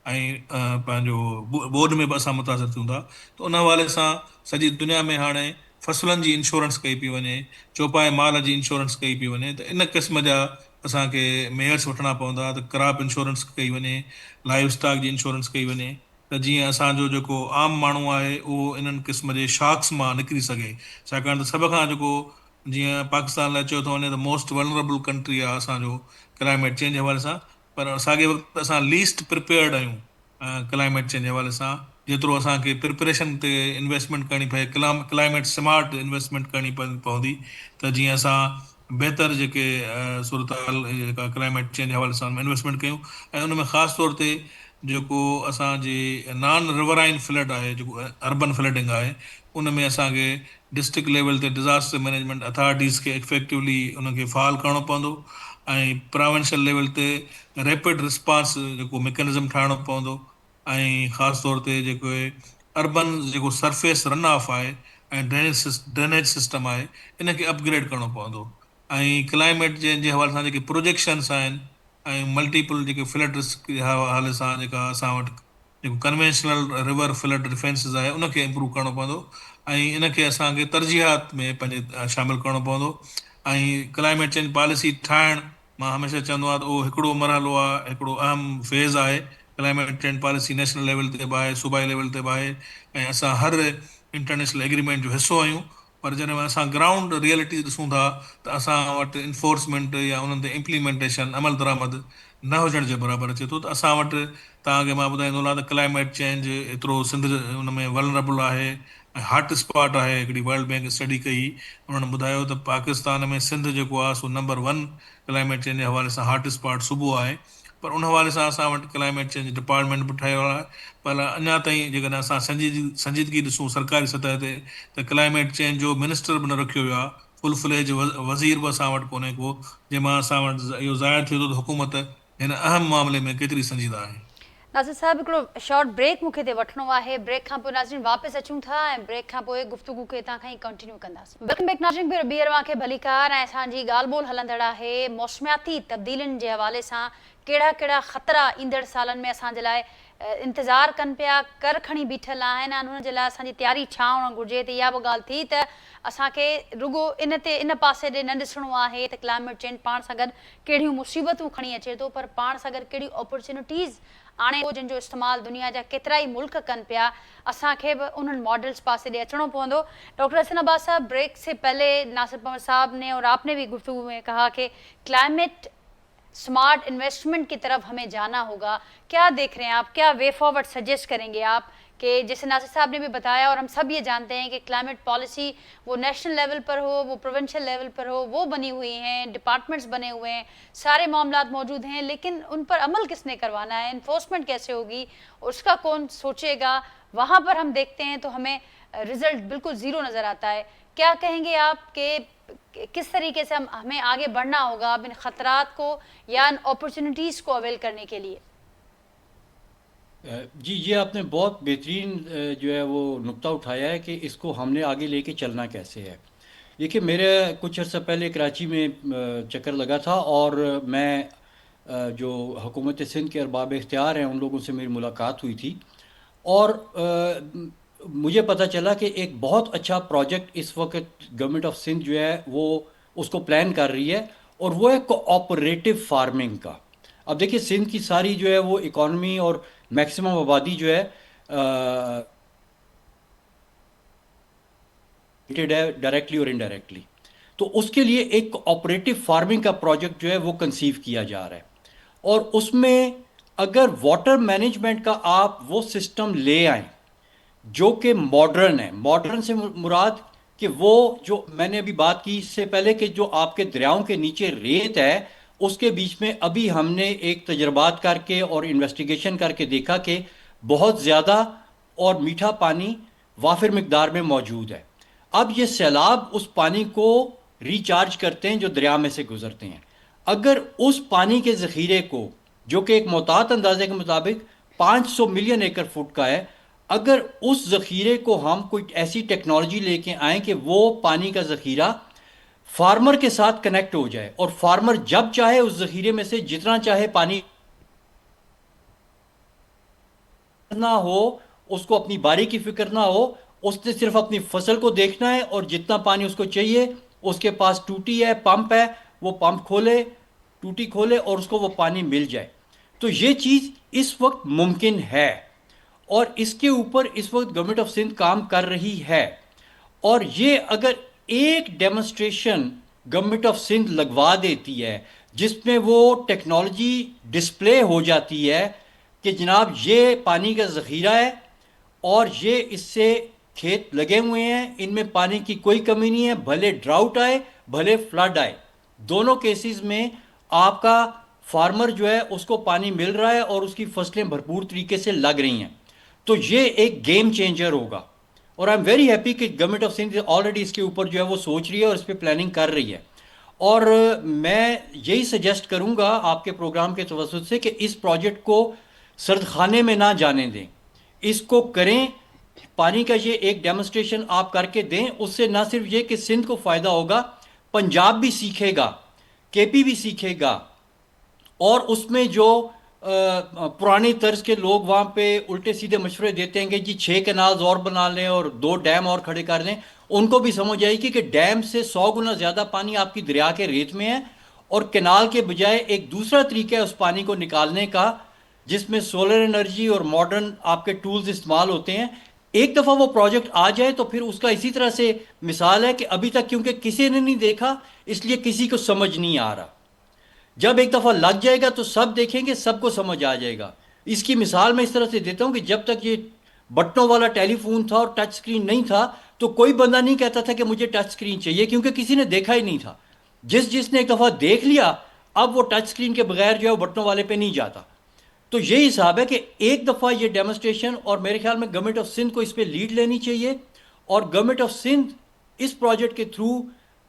ऐं पंहिंजो ॿोॾि में बि असां मुतासिर थियूं था। त उन हवाले सां सॼी दुनिया में हाणे फ़सुलनि जी इंश्योरेंस कई पई वञे, चौपाए माल जी इंश्योरेंस कई पई वञे। त इन क़िस्म जा असांखे मेयर्स वठिणा पवंदा, त क्रॉप इंश्योरेंस कई वञे, लाइव स्टॉक जी इंश्योरेंस कई वञे, त जीअं असांजो जेको आम माण्हू आहे उहो इन्हनि क़िस्म जे शाक्स मां निकिरी सघे। छाकाणि त सभ खां जेको, जीअं पाकिस्तान लाइ चयो थो वञे त मोस्ट वनरेबल कंट्री आहे असांजो क्लाइमेट चेंज जे हवाले सां, पर साॻे वक़्तु असां लीस्ट प्रिपेयर्ड आहियूं क्लाइमेट चेंज जे हवाले सां। जेतिरो असांखे प्रिपरेशन ते इन्वेस्टमेंट करणी पए, क्लाइमेट स्मार्ट इन्वेस्टमेंट करणी पवंदी, त जीअं असां बहितर जेके सूरत हाल जेका क्लाइमेट चेंज जे हवाले सां इन्वेस्टमेंट कयूं। ऐं उन में ख़ासि तौर ते जेको असांजे नॉन रिवराइन फ्लड आहे, जेको अर्बन फ्लडिंग आहे, उन में असांखे डिस्ट्रिक्ट लेवल ते डिज़ास्टर मैनेजमेंट अथॉरिटीज़ खे इफेक्टिवली उनखे फ़ाल करिणो पवंदो। ऐं प्रिवेंशन लेवल ते रैपिड रिस्पॉन्स जेको मैकेनिज़म ठाहिणो पवंदो, ऐं ख़ासि तौर ते जेको अर्बन जेको सरफेस रन ऑफ आहे ऐं ड्रेनेज सिस्टम आहे, इन खे अपग्रेड करिणो पवंदो। ऐं क्लाइमेट चेंज जे हवाले सां जेके प्रोजेक्शन्स आहिनि ऐं मल्टीपल जेके फ्लड रिस्क जे हवाले सां जेका असां वटि जेको कन्वेंशनल रिवर फ्लड डिफेंसिस आहे उनखे इम्प्रूव करिणो पवंदो, ऐं इनखे असांखे तरजीहात में पंहिंजे शामिलु करिणो पवंदो। ऐं क्लाइमेट चेंज पॉलिसी ठाहिणु, मां हमेशह चवंदो आहियां त उहो हिकिड़ो मरहलो आहे, हिकिड़ो अहम फेज़ आहे। Climate change policy national level ते बि आहे, सूबाई लेवल ते बि आहे, ऐं असां हर इंटरनेशनल एग्रीमेंट जो हिसो आहियूं। पर जॾहिं असां ग्राउंड रियलिटी ॾिसूं था त असां वटि इन्फोर्समेंट या उन्हनि ते इम्प्लीमेंटेशन अमल दरामद न हुजण जे बराबरि अचे थो। त असां वटि तव्हांखे मां ॿुधाईंदो त क्लाइमेट चेंज एतिरो सिंध हुन में वलरेबल आहे ऐं हॉट स्पॉट आहे। हिकिड़ी वर्ल्ड बैंक स्टडी कई, उन्हनि ॿुधायो त पाकिस्तान में सिंध जेको आहे सो नंबर 1 क्लाइमेट चेंज जे हवाले सां हॉट स्पॉट सूबो आहे। पर उन हवाले सां असां वटि क्लाइमेट चेंज डिपार्टमेंट बि ठहियो आहे। पर अञा ताईं जेकॾहिं असां संजीदगी ॾिसूं सरकारी सतह ते, त क्लाइमेट चेंज जो मिनिस्टर बि न रखियो वियो आहे, फुल फ्लेज वज़ीर बि असां वटि कोन्हे को, जंहिंमां असां वटि इहो ज़ाहिर थिए थो त हुकूमत हिन अहम मामले में केतिरी संजीदा आहे। नाज़िर साहब हिकिड़ो शॉर्ट ब्रेक मूंखे हिते वठिणो आहे। ब्रेक खां पोइ नाज़रीन वापसि अचूं था ऐं ब्रेक खां पोइ गुफ़्तगू खे हितां खां ई कंटिन्यू कंदासीं। वेलकम बैक नाज़रीन, ॿीहर खे भलीकार ऐं असांजी ॻाल्हि ॿोल हलंदड़ आहे मौसमियाती तब्दीलियुनि जे हवाले सां कहिड़ा कहिड़ा ख़तरा ईंदड़ सालनि में असांजे लाइ इंतज़ारु कनि पिया, कर खणी बीठल आहिनि, ऐं हुनजे लाइ असांजी तयारी छा हुअणु घुरिजे। त इहा बि ॻाल्हि थी त असांखे रुॻो इन पासे ॾे न ॾिसणो आहे त क्लाइमेट चेंज पाण सां गॾु कहिड़ियूं मुसीबतूं खणी अचे थो, पर पाण सां गॾु कहिड़ियूं अपॉर्चुनिटीज़ आणे थो, जिन जो इस्तेमालु दुनिया जा केतिरा ई मुल्क कनि पिया। असांखे बि उन्हनि मॉडल्स पासे ॾे अचणो पवंदो। डॉक्टर हसन अब्बास साहब, ब्रेक से पहले नासिर पवन साहब ने और आपने भी गुफ्तगू में कहा कि क्लाइमेट स्मार्ट इन्वेस्टमेंट की तरफ हमें जाना होगा। क्या देख रहे हैं आप, क्या वे फॉरवर्ड सजेस्ट करेंगे आप कि जैसे नासिर साहब ने भी बताया और हम सब ये जानते हैं कि क्लाइमेट पॉलिसी वो नेशनल लेवल पर हो, वो प्रोविंशियल लेवल पर हो, वो बनी हुई हैं, डिपार्टमेंट्स बने हुए हैं, सारे मामलात मौजूद हैं, लेकिन उन पर अमल किसने करवाना है, इन्फोर्समेंट कैसे होगी, उसका कौन सोचेगा, वहाँ पर हम देखते हैं तो हमें रिजल्ट बिल्कुल ज़ीरो नज़र आता है। क्या कहेंगे आप कि किस तरीके से हमें आगे बढ़ना होगा अब इन ख़तरात को या इन अपॉर्चुनिटीज़ को अवेल करने के लिए? जी, ये आपने बहुत बेहतरीन जो है वो नुक्ता उठाया है कि इसको हमने आगे लेके चलना कैसे है। देखिए, मेरे कुछ अर्सा पहले कराची में चक्कर लगा था और मैं जो हुकूमत सिंध के अरबाब इख्तियार हैं उन लोगों से मेरी मुलाकात हुई थी, और मुझे पता चला कि एक बहुत अच्छा प्रोजेक्ट इस वक्त गवर्नमेंट ऑफ सिंध जो है वो उसको प्लान कर रही है, और वो है कोऑपरेटिव फार्मिंग का। अब देखिए, सिंध की सारी जो है वो इकॉनमी और मैक्सिमम आबादी जो है डायरेक्टली और इनडायरेक्टली, तो उसके लिए एक ऑपरेटिव फार्मिंग का प्रोजेक्ट जो है वो कंसीव किया जा रहा है। और उसमें अगर वाटर मैनेजमेंट का आप वो सिस्टम ले आए जो कि मॉडर्न है, मॉडर्न से मुराद कि वो जो मैंने अभी बात की इससे पहले कि जो आपके दरियाओं के नीचे रेत है उसके बीच में अभी हमने एक तजर्बात करके और इन्वेस्टिगेशन करके देखा कि बहुत ज़्यादा और मीठा पानी वाफिर मिकदार में मौजूद है। अब ये सैलाब उस पानी को रिचार्ज करते हैं जो दरिया में से गुजरते हैं। अगर उस पानी के ज़ख़ीरे को, जो कि एक मोहतात अंदाजे के मुताबिक 500 मिलियन एकड़ फुट का है, अगर उस ज़ख़ीरे को हम कोई ऐसी टेक्नोलॉजी लेके आएँ कि वो पानी का ज़ख़ीरा फार्मर के साथ कनेक्ट हो जाए, और फार्मर जब चाहे उस ज़ख़ीरे में से जितना चाहे पानी ना हो, उसको अपनी बारी की फिक्र ना हो, उसने सिर्फ अपनी फसल को देखना है, और जितना पानी उसको चाहिए उसके पास टूटी है, पंप है, वो पंप खोले, टूटी खोले और उसको वो पानी मिल जाए। तो ये चीज़ इस वक्त मुमकिन है, और इसके ऊपर इस वक्त गवर्नमेंट ऑफ सिंध काम कर रही है। और ये अगर एक डेमोन्स्ट्रेशन गवर्नमेंट ऑफ सिंध लगवा देती है जिसमें वो टेक्नोलॉजी डिस्प्ले हो जाती है कि जनाब ये पानी का ज़ख़ीरा है और ये इससे खेत लगे हुए हैं, इनमें पानी की कोई कमी नहीं है, भले ड्राउट आए भले फ्लड आए, दोनों केसेस में आपका फार्मर जो है उसको पानी मिल रहा है और उसकी फसलें भरपूर तरीके से लग रही हैं। तो ये एक गेम चेंजर होगा, और आई एम वेरी हैप्पी कि गवर्नमेंट ऑफ सिंध ऑलरेडी इसके ऊपर जो है वो सोच रही है और इस पर प्लानिंग कर रही है। اور میں یہی سجیسٹ کروں گا آپ کے پروگرام کے توسط سے کہ اس پروجیکٹ کو سرد خانے میں نہ جانے دیں، اس کو کریں۔ پانی کا یہ ایک ڈیمونسٹریشن آپ کر کے دیں، اس سے نہ صرف یہ کہ سندھ کو فائدہ ہوگا، پنجاب بھی سیکھے گا، کے پی بھی سیکھے گا، اور اس میں جو پرانے طرز کے لوگ وہاں پہ الٹے سیدھے مشورے دیتے ہیں کہ جی 6 کنالز اور بنا لیں اور 2 ڈیم اور کھڑے کر دیں، ان کو بھی سمجھ آئے گی کہ ڈیم سے 100 گنا زیادہ پانی آپ کی دریا کے ریت میں ہے، اور کنال کے بجائے ایک دوسرا طریقہ ہے اس پانی کو نکالنے کا، جس میں سولر انرجی اور ماڈرن آپ کے ٹولز استعمال ہوتے ہیں۔ ایک دفعہ وہ پروجیکٹ آ جائے تو پھر اس کا اسی طرح سے مثال ہے کہ ابھی تک کیونکہ کسی نے نہیں دیکھا اس لیے کسی کو سمجھ نہیں آ رہا، جب ایک دفعہ لگ جائے گا تو سب دیکھیں گے، سب کو سمجھ آ جائے گا۔ اس کی مثال میں اس طرح سے دیتا ہوں کہ جب تک یہ بٹنوں والا ٹیلی فون تھا اور ٹچ سکرین نہیں تھا تو کوئی بندہ نہیں کہتا تھا کہ مجھے ٹچ سکرین چاہیے، کیونکہ کسی نے دیکھا ہی نہیں تھا۔ جس نے ایک دفعہ دیکھ لیا اب وہ ٹچ سکرین کے بغیر جو ہے وہ بٹنوں والے پہ نہیں جاتا۔ تو یہی حساب ہے کہ ایک دفعہ یہ ڈیمونسٹریشن، اور میرے خیال میں گورنمنٹ آف سندھ کو اس پہ لیڈ لینی چاہیے، اور گورنمنٹ آف سندھ اس پروجیکٹ کے تھرو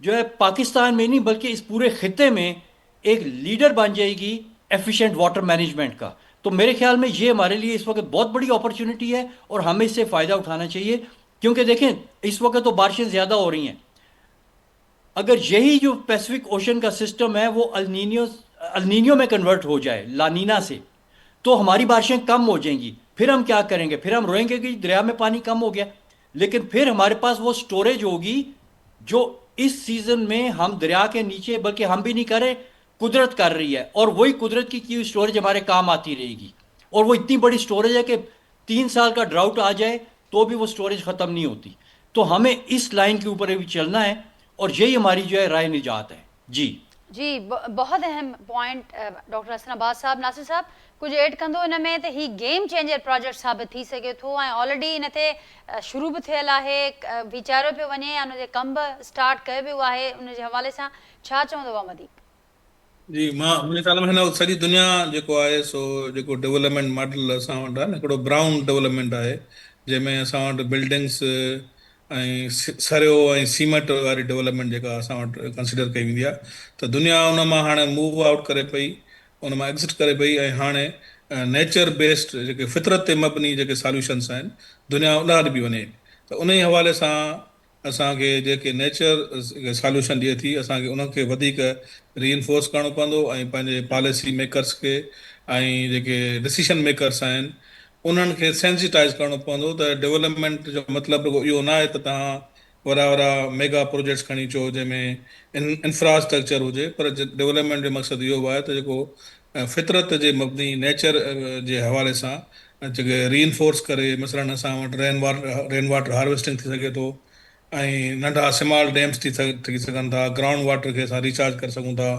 جو ہے پاکستان میں نہیں بلکہ اس پورے خطے میں ایک لیڈر بن جائے گی ایفیشینٹ واٹر مینجمنٹ کا۔ تو میرے خیال میں یہ ہمارے لیے اس وقت بہت بڑی اپرچونٹی ہے اور ہمیں اس سے فائدہ اٹھانا چاہیے، کیونکہ دیکھیں اس وقت تو بارشیں زیادہ ہو رہی ہیں، اگر یہی جو پیسفک اوشن کا سسٹم ہے وہ النینیو میں کنورٹ ہو جائے، لانینا سے، تو ہماری بارشیں کم ہو جائیں گی۔ پھر ہم کیا کریں گے؟ پھر ہم روئیں گے کہ دریا میں پانی کم ہو گیا، لیکن پھر ہمارے پاس وہ سٹوریج ہوگی جو اس سیزن میں ہم دریا کے نیچے، بلکہ ہم بھی نہیں کر رہے، قدرت کر رہی ہے، اور وہی قدرت کی ہوئی سٹوریج ہمارے کام آتی رہے گی، اور وہ اتنی بڑی سٹوریج ہے کہ 3 سال کا ڈراؤٹ آ جائے تو بھی وہ سٹوریج ختم نہیں ہوتی۔ تو ہمیں اس لائن کے اوپر بھی چلنا ہے، اور یہی ہماری جو ہے رائے نجات ہے۔ جی جی بہت اہم پوائنٹ ڈاکٹر حسن عباس صاحب۔ ناصر صاحب کچھ ایڈ कंदो इन में त ही गेम चेंजर प्रोजेक्ट साबित थी सघे थो ऐं ऑलरेडी इन ते शुरू बि थियल आहे, वीचारियो पियो वञे या उन जे कम बि स्टार्ट कयो वियो आहे, उन जे हवाले सां छा चवंदव वधीक? जी मुंहिंजे ख़्याल में हिन सॼी दुनिया जेको आहे सो जेको डेवलपमेंट मॉडल असां वटि आहे न, हिकिड़ो ब्राउन डेवलपमेंट आहे, जंहिंमें असां वटि बिल्डिंग्स ऐं सरियो ऐं सीमेंट वारी डेवलपमेंट जेका असां वटि कंसिडर कई वेंदी आहे, त दुनिया उन मां हाणे मूव आउट करे पई, उन मां एग्ज़िट करे पई, ऐं हाणे नेचर बेस्ड जेके फितरत ते मबनी जेके सॉल्यूशंस आहिनि, दुनिया उन ॾांहुं बि वञे। त उन ई हवाले सां असांखे जेके नेचर सॉल्यूशन ॾिए थी, असांखे उनखे वधीक रीइंफोर्स करिणो पवंदो, ऐं पंहिंजे पॉलिसी मेकर्स खे ऐं जेके डिसीशन मेकर्स आहिनि उन्हनि खे सेंसिटाइज़ करिणो पवंदो त डेवलपमेंट जो मतिलबु इहो न आहे त तव्हां वॾा वॾा मेगा प्रोजेक्ट्स खणी अचो जंहिंमें इंफ्रास्ट्रक्चर हुजे, पर डेवलपमेंट जो मक़सदु इहो आहे त जेको फितरत जे मबनी नेचर जे हवाले सां जेके रीइंफोर्स करे, मसइलनि असां वटि रेन वाटर हार्वेस्टिंग थी सघे थो, ऐं नंढा स्मॉल डैम्स थी सघनि था, ग्राउंड वाटर खे असां रिचार्ज करे सघूं था,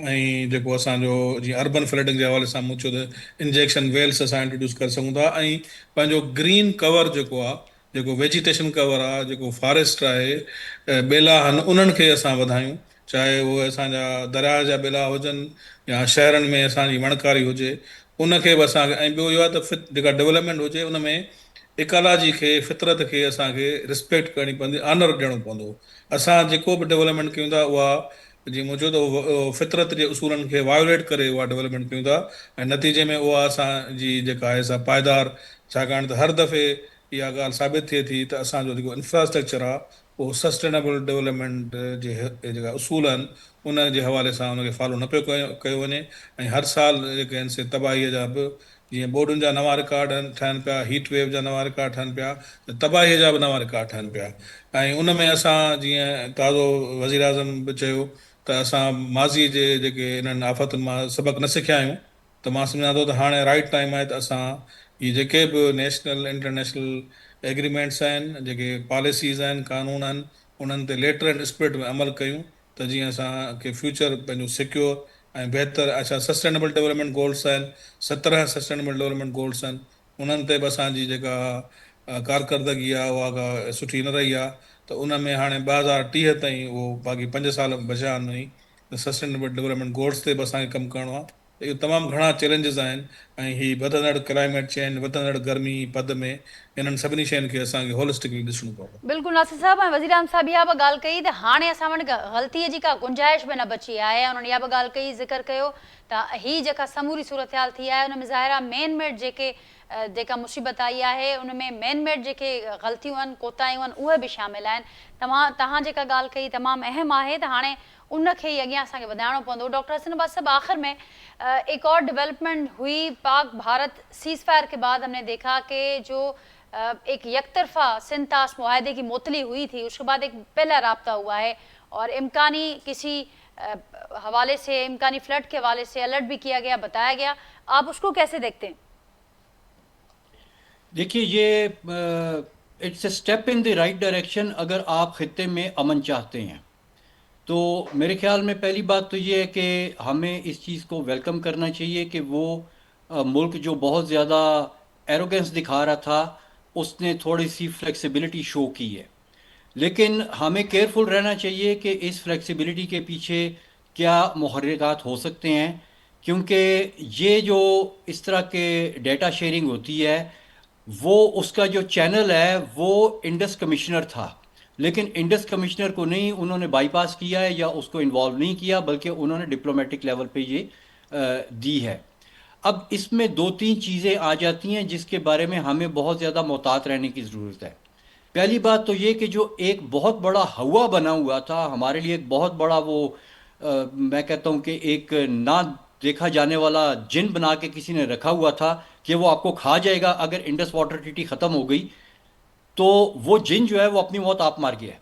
ऐं जेको असांजो जीअं अर्बन फ्लडिंग जे हवाले सां मूं चयो त इंजेक्शन वेल्स असां इंट्रोड्यूस करे सघूं था, ऐं पंहिंजो ग्रीन कवर जेको आहे, जेको वेजिटेशन कवर आहे, जेको फॉरेस्ट आहे, ॿेला आहिनि, उन्हनि खे असां वधायूं, चाहे उहे असांजा दरिया जा ॿेला हुजनि या शहरनि में असांजी वणकारी हुजे, उनखे बि असांखे, ऐं ॿियो इहो आहे त जेका डेवलपमेंट हुजे उन में इकोलॉजी खे, फितरत खे असांखे रिस्पेक्ट करणी पवंदी, ऑनर ॾियणो पवंदो। असां जेको बि डेवलपमेंट कयूं था उहा जीअं मूं चयो त फितरत जे उसूलनि खे वायोलेट करे उहा डेवलपमेंट कयूं था, ऐं नतीजे में उहा असांजी जेका आहे सा पाइदार, छाकाणि त हर दफ़े इहा ॻाल्हि साबित थिए थी त असांजो जेको इंफ्रास्ट्रक्चर आहे उहो सस्टेनेबल डेवलपमेंट जे जेका उसूल आहिनि उन जे हवाले सां उनखे फॉलो न पियो कयो वञे, ऐं हर साल जेके आहिनि से तबाहीअ जा बि, जीअं बोडुनि जा नवां रिकॉर्ड ठहनि पिया, हीट वेव जा नवां रिकॉर्ड ठहनि पिया, त तबाहीअ जा बि नवां रिकॉर्ड ठहनि पिया। ऐं उन में असां जीअं ताज़ो वज़ीर आज़म बि चयो त असां माज़ी जे जेके इन्हनि आफ़तुनि मां सबक़ु न सिखिया आहियूं, त मां सम्झां थो त हाणे राइट टाइम आहे त असां इहे जेके बि नेशनल इंटरनेशनल एग्रीमेंट्स आहिनि, जेके पॉलिसीज़ आहिनि, कानून आहिनि, उन्हनि ते लेटर एंड स्पिरिट में अमल कयूं, त जीअं असांखे फ्यूचर पंहिंजो सिक्योर ऐं बहितर, अच्छा सस्टेनेबल डेवलपमेंट गोल्स आहिनि, 17 सस्टेनेबल डेवलपमेंट गोल्स आहिनि, उन्हनि ते बि असांजी जेका कारकर्दगी आहे उहा सुठी न रही आहे, त उन में हाणे 2030 ताईं उहो बाक़ी 5 साल बचिया आहिनि, त सस्टेनेबल डेवलपमेंट गोल्स ते बि असांखे कमु करिणो आहे। इहो तमामु घणा चैलेंजिस आहिनि ऐं हीअ वधंदड़ क्लाइमेट चेंज, वधंदड़ गर्मी पद में इन्हनि सभिनी शयुनि खे असांखे होलिस्टिकली ॾिसणो पवंदो। बिल्कुलु नासिर साहब, ऐं वज़ीर आज़म साहब इहा बि ॻाल्हि कई त हाणे असां वटि ग़लतीअ जी का गुंजाइश बि न बची आहे। उन्हनि इहा बि ॻाल्हि कई, ज़िक्र कयो त हीअ जेका समूरी सूरत हाल थी आहे उन में ज़ाहिर आहे मेन मेड जेका मुसीबत आई आहे उन में मेन मेड जेके ग़लतियूं आहिनि, कोताहियूं आहिनि, उहे बि शामिल आहिनि। तव्हां जेका ॻाल्हि कई तमामु अहम आहे त हाणे उनखे ई अॻियां असांखे वधाइणो पवंदो। डॉक्टर हसन अब्बास साहब, आखिर में एक और डेवलपमेंट हुई पाक भारत सीज फायर के बाद हमने देखा कि जो एक यकतरफा सिंध तास मुआहदे की मोतली हुई थी, उसके बाद एक पहला राब्ता हुआ है और इम्कानी किसी हवाले से, इम्कानी फ्लड के हवाले से अलर्ट भी किया गया, बताया गया। आप उसको कैसे देखते हैं? देखिए, ये it's a step in the right direction अगर आप खित्ते में अमन चाहते हैं। तो मेरे ख्याल में पहली बात तो ये है कि हमें इस चीज़ को वेलकम करना चाहिए कि वो मुल्क जो बहुत ज़्यादा एरोगेंस दिखा रहा था उसने थोड़ी सी फ्लेक्सिबिलिटी शो की है, लेकिन हमें केयरफुल रहना चाहिए कि इस फ्लेक्सिबिलिटी के पीछे क्या मुहर्रिकात हो सकते हैं, क्योंकि ये जो इस तरह के डेटा शेयरिंग होती है वो उसका जो चैनल है वो इंडस कमिश्नर था, लेकिन इंडस कमिश्नर को नहीं उन्होंने बाईपास किया है या उसको इन्वॉल्व नहीं किया, बल्कि उन्होंने डिप्लोमेटिक लेवल पे ये दी है। अब इसमें दो तीन चीज़ें आ जाती हैं जिसके बारे में हमें बहुत ज़्यादा मोहतात रहने की ज़रूरत है। पहली बात तो ये कि जो एक बहुत बड़ा हवा बना हुआ था हमारे लिए, एक बहुत बड़ा वो मैं कहता हूँ कि एक ना देखा जाने वाला जिन बना के किसी ने रखा हुआ था कि वो आपको खा जाएगा अगर इंडस वाटर ट्रीटी ख़त्म हो गई, तो वो जिन जो है वो अपनी मौत आप मार गया है।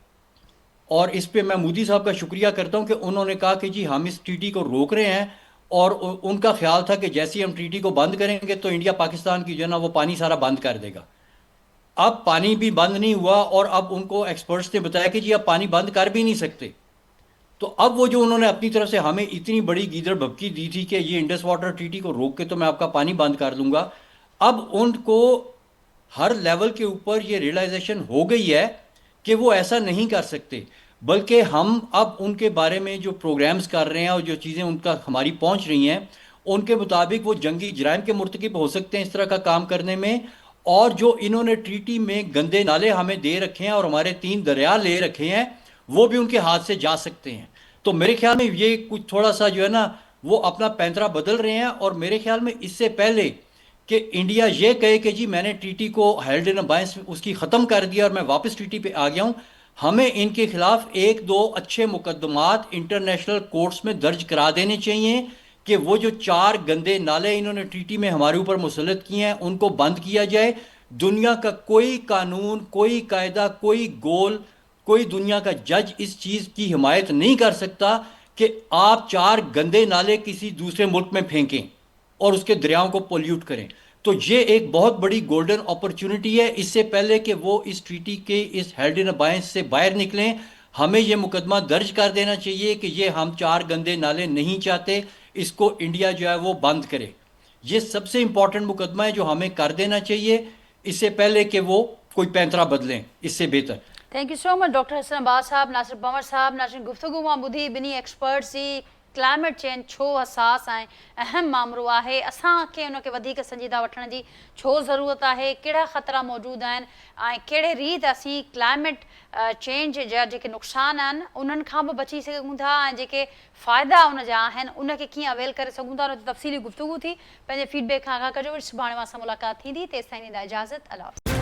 और इस पे मैं मोदी साहब का शुक्रिया करता हूँ कि उन्होंने कहा कि जी हम इस ट्रीटी को रोक रहे हैं, और उनका ख्याल था कि जैसे ही हम ट्रीटी को बंद करेंगे तो इंडिया पाकिस्तान की जो है ना वो पानी सारा बंद कर देगा। अब पानी भी बंद नहीं हुआ और अब उनको एक्सपर्ट्स ने बताया कि जी आप पानी बंद कर भी नहीं सकते। तो अब वो जो उन्होंने अपनी तरफ से हमें इतनी बड़ी गीदड़ भभकी दी थी कि ये इंडस वाटर ट्रीटी को रोक के तो मैं आपका पानी बंद कर दूंगा, अब उनको हर लेवल के ऊपर ये रियलाइजेशन हो गई है कि वो ऐसा नहीं कर सकते, बल्कि हम अब उनके बारे में जो प्रोग्राम्स कर रहे हैं और जो चीज़ें उनका हमारी पहुंच रही हैं उनके मुताबिक वो जंगी जराइम के मुर्तकिब हो सकते हैं इस तरह का काम करने में। और जो इन्होंने ट्रीटी में गंदे नाले हमें दे रखे हैं और हमारे 3 दरिया ले रखे हैं वो भी उनके हाथ से जा सकते हैं। तो मेरे ख्याल में ये कुछ थोड़ा सा जो है ना वो अपना पैंतरा बदल रहे हैं, और मेरे ख्याल में इससे पहले कि इंडिया ये कहे कि जी मैंने ट्रीटी को हेल्ड इन अबायंस उसकी ख़त्म कर दिया और मैं वापस ट्रीटी पे आ गया हूँ, हमें इनके खिलाफ 1-2 अच्छे मुकदमात इंटरनेशनल कोर्ट्स में दर्ज करा देने चाहिए कि वो जो 4 गंदे नाले इन्होंने ट्रीटी में हमारे ऊपर मुसल्लत किए हैं उनको बंद किया जाए। दुनिया का कोई कानून, कोई कायदा, कोई गोल, कोई दुनिया का जज इस चीज़ की हिमायत नहीं कर सकता कि आप 4 गंदे नाले किसी दूसरे मुल्क में फेंकें और उसके दरियाओं को पोल्यूट करें। तो ये एक बहुत बड़ी गोल्डन अपॉर्चुनिटी है। इससे पहले कि वो इस ट्रीटी के इस हेल्ड इन अबायंस से बाहर निकलें, हमें ये मुकदमा दर्ज कर देना चाहिए कि ये हम 4 गंदे नाले नहीं चाहते, इसको इंडिया जो है वो बंद करे। ये सबसे इंपॉर्टेंट मुकदमा है जो हमें कर देना चाहिए इससे पहले कि वो कोई पैंतरा बदलें, इससे बेहतर। Thank you so much doctor Hasan Abbas Sahab, Nasir Panwar Sahab. नाज़रीन, गुफ्तगू मां ॿुधी ॿिन्ही एक्सपर्ट्स जी क्लाइमेट चेंज छो हसास ऐं अहम मामलो आहे, असांखे उनखे वधीक संजीदा वठण जी छो ज़रूरत आहे, कहिड़ा ख़तरा मौजूदु आहिनि ऐं कहिड़े रीति असीं क्लाइमेट चेंज जा जेके नुक़सान आहिनि उन्हनि खां बि बची सघूं था ऐं जेके फ़ाइदा उन जा आहिनि उनखे कीअं अवेल करे सघूं था, उन ते तफ़सीली गुफ्तगू थी। पंहिंजे फीडबैक खां आगाह कजो। सुभाणे मां सां मुलाक़ात थींदी, तेसिताईं ॾींदा इजाज़त। अल्लाह हाफ़िज़।